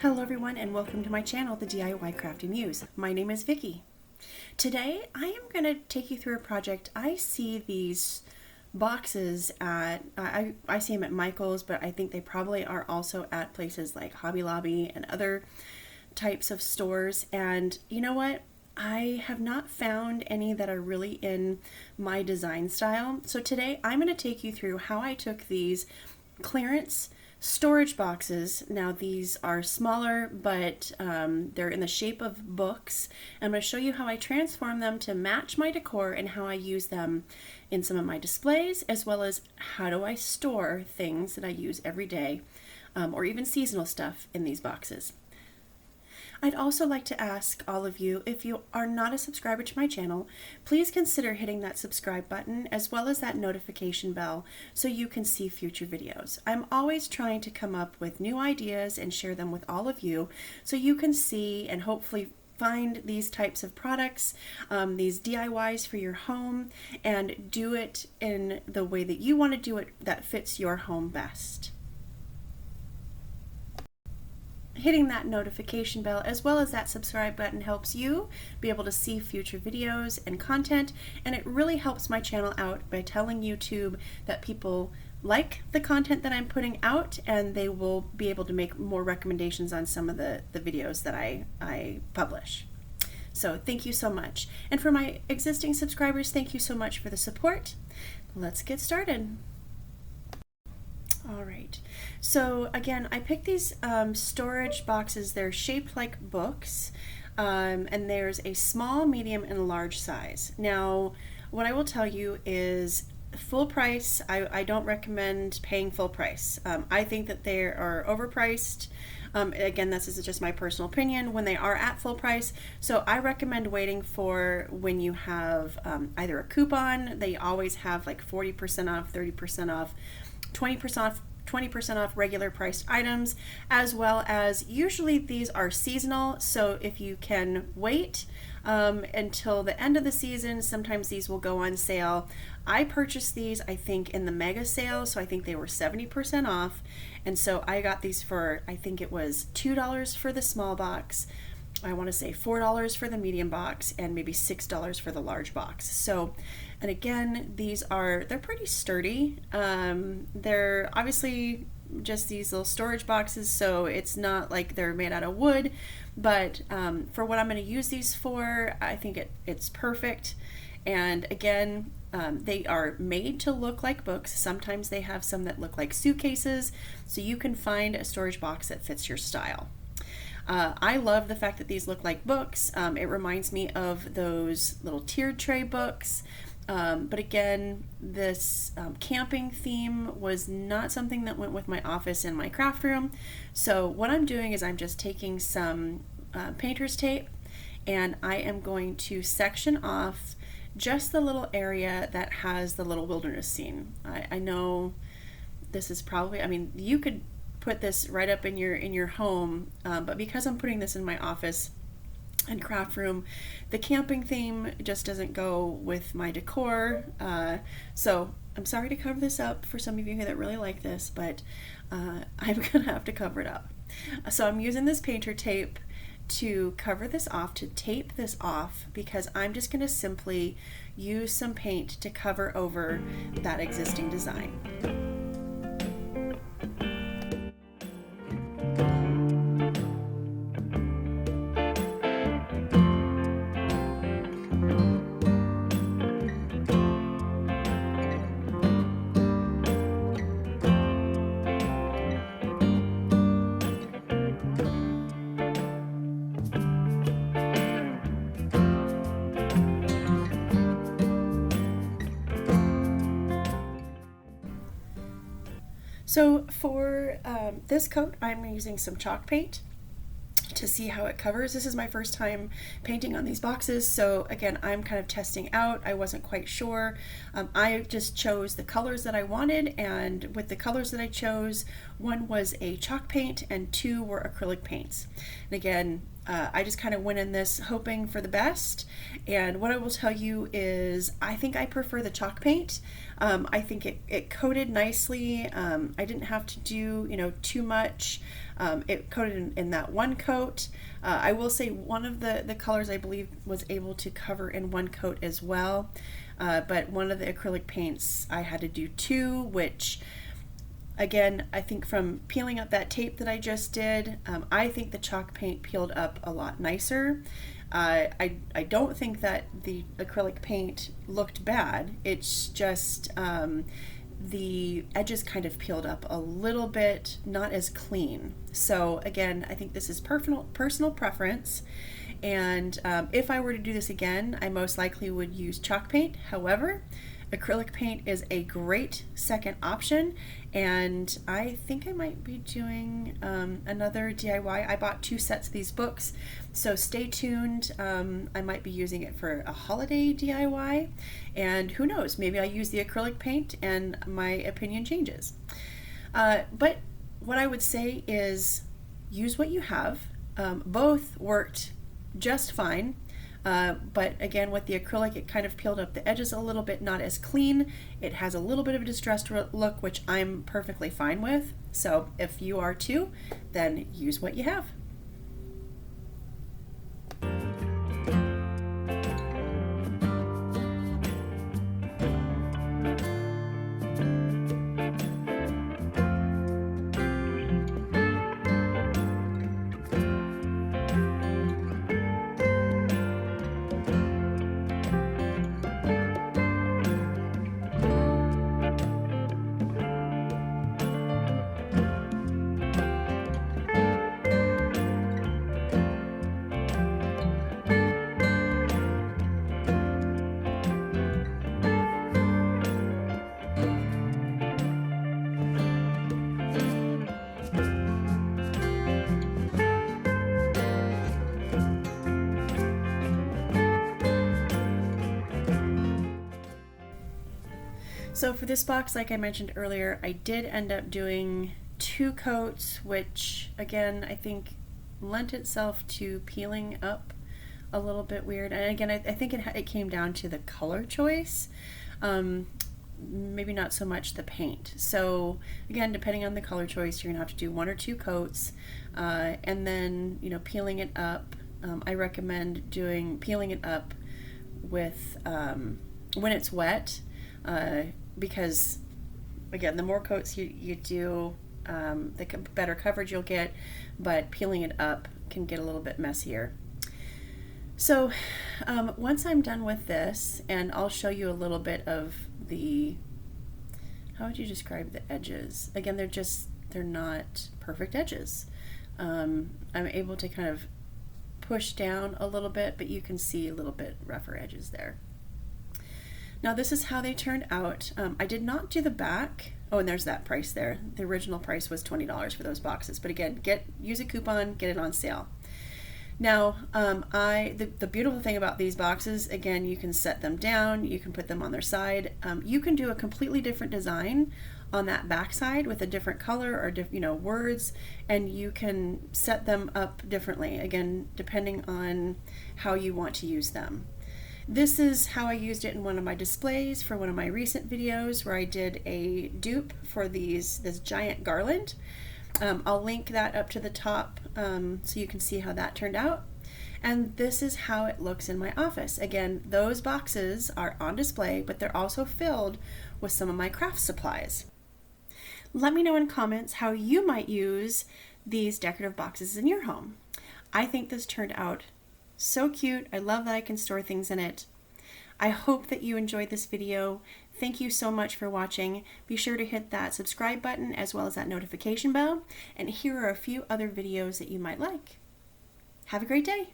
Hello everyone and welcome to my channel, the DIY Crafty Muse. My name is Vicky. Today I am going to take you through a project. I see these boxes at, I see them at Michael's, but I think they probably are also at places like Hobby Lobby and other types of stores. And you know what? I have not found any that are really in my design style. So today I'm going to take you through how I took these clearance storage boxes. Now these are smaller, but they're in the shape of books. I'm going to show you how I transform them to match my decor and how I use them in some of my displays, as well as how do I store things that I use every day or even seasonal stuff in these boxes. I'd also like to ask all of you, if you are not a subscriber to my channel, please consider hitting that subscribe button as well as that notification bell so you can see future videos. I'm always trying to come up with new ideas and share them with all of you so you can see and hopefully find these types of products, these DIYs for your home, and do it in the way that you want to do it that fits your home best. Hitting that notification bell as well as that subscribe button helps you be able to see future videos and content, and it really helps my channel out by telling YouTube that people like the content that I'm putting out, and they will be able to make more recommendations on some of the videos that I publish. So thank you so much. And for my existing subscribers, thank you so much for the support. Let's get started. All right, so again, I picked these storage boxes. They're shaped like books, and there's a small, medium, and large size. Now, what I will tell you is full price, I don't recommend paying full price. I think that they are overpriced. Again, this is just my personal opinion when they are at full price. So I recommend waiting for when you have either a coupon. They always have like 40% off, 30% off, 20% off regular priced items, as well as usually these are seasonal. So if you can wait until the end of the season, sometimes these will go on sale. I purchased these, I think, in the mega sale, so I think they were 70% off. And so I got these for, I think it was $2 for the small box. I want to say $4 for the medium box and maybe $6 for the large box. So, and again, they're pretty sturdy. They're obviously just these little storage boxes, so it's not like they're made out of wood, but for what I'm going to use these for, I think it's perfect. And again, they are made to look like books. Sometimes they have some that look like suitcases, so you can find a storage box that fits your style. I love the fact that these look like books. It reminds me of those little tiered tray books. But again, this camping theme was not something that went with my office and my craft room. So what I'm doing is I'm just taking some painter's tape, and I am going to section off just the little area that has the little wilderness scene. I know this is probably, I mean, you could put this right up in your home, but because I'm putting this in my office and craft room, the camping theme just doesn't go with my decor. So I'm sorry to cover this up for some of you that really like this, but I'm gonna have to cover it up. So I'm using this painter tape to cover this off, to tape this off, because I'm just gonna simply use some paint to cover over that existing design. So for this coat, I'm using some chalk paint to see how it covers. This is my first time painting on these boxes, so again, I'm kind of testing out. I wasn't quite sure. I just chose the colors that I wanted, and with the colors that I chose, one was a chalk paint and two were acrylic paints. And again, I just kind of went in this hoping for the best. And what I will tell you is I think I prefer the chalk paint. I think it coated nicely. I didn't have to do, too much. It coated in that one coat. I will say one of the colors I believe was able to cover in one coat as well. But one of the acrylic paints I had to do two, which again, I think from peeling up that tape that I just did, I think the chalk paint peeled up a lot nicer. I don't think that the acrylic paint looked bad. It's just the edges kind of peeled up a little bit, not as clean. So again, I think this is personal preference. And if I were to do this again, I most likely would use chalk paint. However, acrylic paint is a great second option, and I think I might be doing another DIY. I bought 2 sets of these books, so stay tuned. I might be using it for a holiday DIY, and who knows, maybe I'll use the acrylic paint and my opinion changes. But what I would say is use what you have. Both worked just fine. But again, with the acrylic, it kind of peeled up the edges a little bit, not as clean. It has a little bit of a distressed look, which I'm perfectly fine with. So if you are too, then use what you have. So for this box, like I mentioned earlier, I did end up doing 2 coats, which again, I think lent itself to peeling up a little bit weird. And again, I think it came down to the color choice, maybe not so much the paint. So again, depending on the color choice, you're gonna have to do 1 or 2 coats, and then peeling it up. I recommend peeling it up with when it's wet. Because again, the more coats you do, the better coverage you'll get, but peeling it up can get a little bit messier. So once I'm done with this, and I'll show you a little bit of how would you describe the edges? Again, they're not perfect edges. I'm able to kind of push down a little bit, but you can see a little bit rougher edges there. Now this is how they turned out. I did not do the back. Oh, and there's that price there. The original price was $20 for those boxes. But again, use a coupon, get it on sale. Now, the beautiful thing about these boxes, again, you can set them down, you can put them on their side. You can do a completely different design on that back side with a different color or words, and you can set them up differently, again, depending on how you want to use them. This is how I used it in one of my displays for one of my recent videos where I did a dupe for this giant garland. I'll link that up to the top so you can see how that turned out. And this is how it looks in my office. Again, those boxes are on display, but they're also filled with some of my craft supplies. Let me know in comments how you might use these decorative boxes in your home. I think this turned out so cute. I love that I can store things in it. I hope that you enjoyed this video. Thank you so much for watching. Be sure to hit that subscribe button as well as that notification bell. And here are a few other videos that you might like. Have a great day.